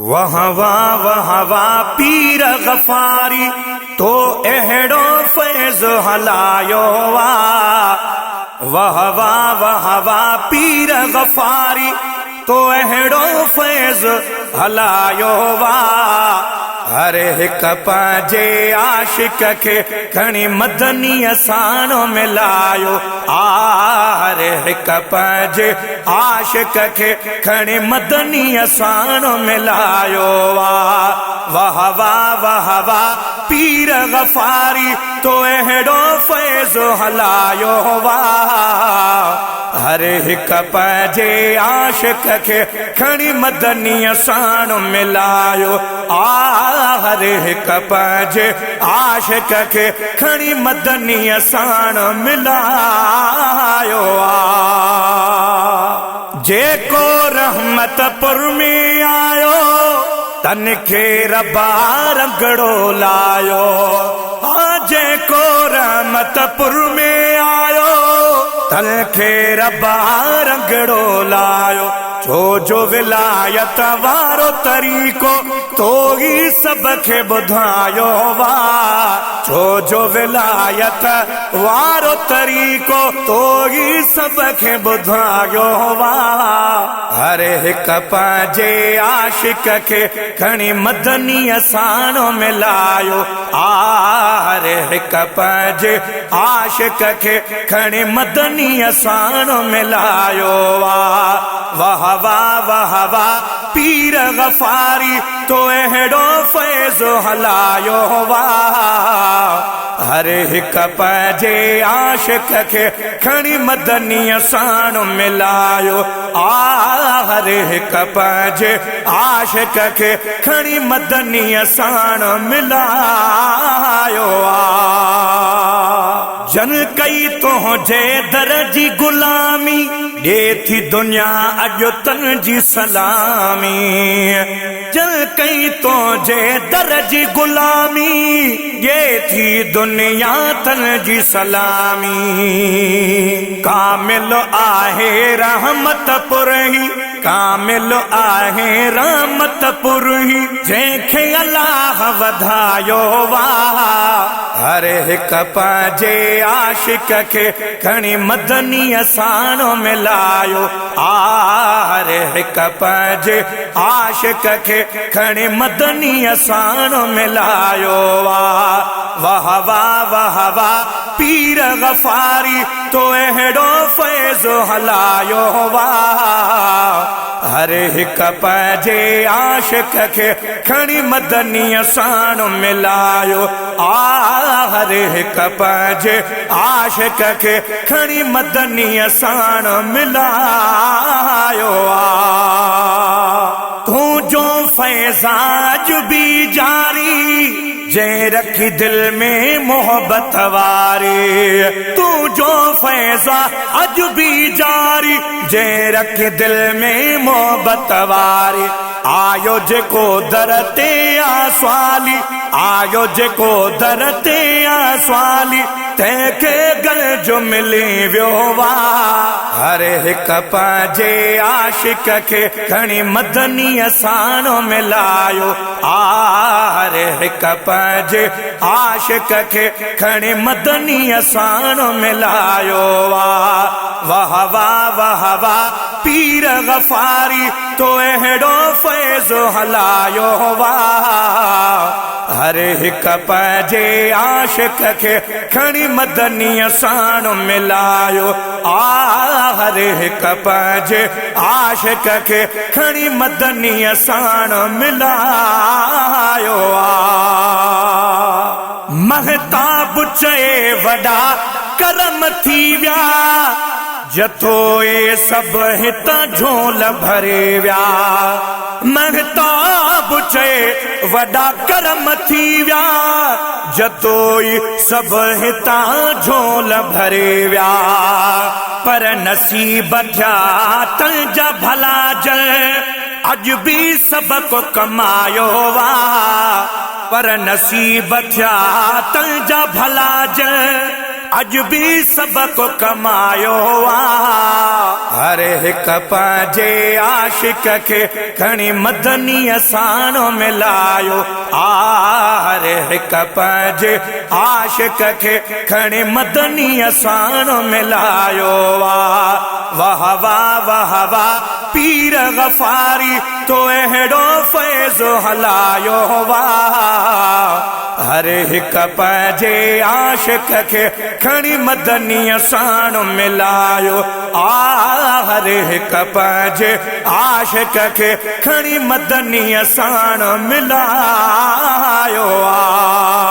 वाह वाह पीर गफारी तो अहिड़ो फैज़ हलायो वाह वाह पीर गफारी तो अहिड़ो फैज़ हलायो हर हिक पंहिंजे आशिक खे खणी मदनी साणो मिलायो हर हिक पंहिंजे आशिक खे खणी मदनी साणो मिलायो वाह वाह पीर गफारी तो अहिड़ो फैज़ हलायो हर हिक पंहिंजे आशिक खे खणी मदनी साणो मिलायो हर हिक पंहिंजे आशिक खे खणी मदनी साण मिलायो जेको रहमतपुर में आयो तन खे रबा रंगड़ो लायो जेको रहमतपुर में आयो तन खे रबा रंगड़ो लायो छो जो विलायत वारो तरीक़ो तो ही सब खे ॿुधायो छो जो विलायत वारो तरीक़ो तो ही सब खे ॿुधायो हर हिक पंहिंजे आशिक खे खणी मदनी साणो मिलायो हर हिक पंहिंजे आशिक खे खणी मदनी साणो मिलायो वाह वाह पीर गफारी तो अहिड़ो फैज़ हलायो हर हिक पंहिंजे आशिक खे खणी मदनी साण मिलायो हर हिक पंहिंजे आशिक खे खणी मदनी साण मिलायो जन कई तुंहिंजे दर जी गुलामी ॾे थी दुनिया अॼु तन जी सलामी जन कई तुंहिंजे दर जी गुलामी ॾे थी दुनिया तन जी सलामी कामिल आहे रहमतपुर ही कामिल आहे रहमतपुर ही जंहिंखे अल्लाह वधायो हर हिक पंहिंजे आशिक खे खणी मदनी साणो मिलायो हर हिक पंहिंजे आशिक खे खणी मदनी साणो मिलायो वाह वाह पीर गफारी तो अहिड़ो फैज़ हलायो हर हिक पंहिंजे आशिक खे खणी मदनी साणो मिलायो हर हिक पंहिंजे आशिक खे खणी मदनी साण मिलायो तूं जो फैज़ाज भी जारी जंहिं रखी दिल में मोहब्बत वारी तू जो फैज़ा अज भी जारी जंहिं रखी दिल में मोहब्बत वारी आयो जेको दर ते आसवाली आयो जेको दर ते आसवाली तंहिंखे गल जो मिली वियो हर हिक पंहिंजे आशिक खे खणी मदनी साणो मिलायो हर हिक पंहिंजे आशिक खे खणी मदनी साणो मिलायो वाह वाह पीर गफारी तो अहिड़ो फैज़ हलायो हर हिक पंहिंजे आशिक खे खणी मदनी साण मिलायो हर हिक पंहिंजे आशिक खे खणी मदनी साण मिलायो महताब चए वॾा करम थी विया जथो ये सब हितां झोल भरे विया महताब चए वॾा करम थी विया जतो ई सब हितां झोल भरे विया पर नसीब थिया तुंहिंजा भला जल अज भी सबको कमायो पर नसीब थिया तुंहिंजा भला जल अज भी सबक कमायो आ। हर हिक पंहिंजे आशिक खे खणी मदनी असानो मिलायो आ। हर हिक पंहिंजे आशिक खे खणी मदनी असानो मिलायो आ। वाह वाह वाह वाह पीर गफारी तो अहिड़ो फैज़ हलायो वाह। हर हिक पंहिंजे आशिक खे खणी मदनी असानो मिलायो आ। हर हिक पंहिंजे आशिक खे खणी मदनी असानो मिलायो आ।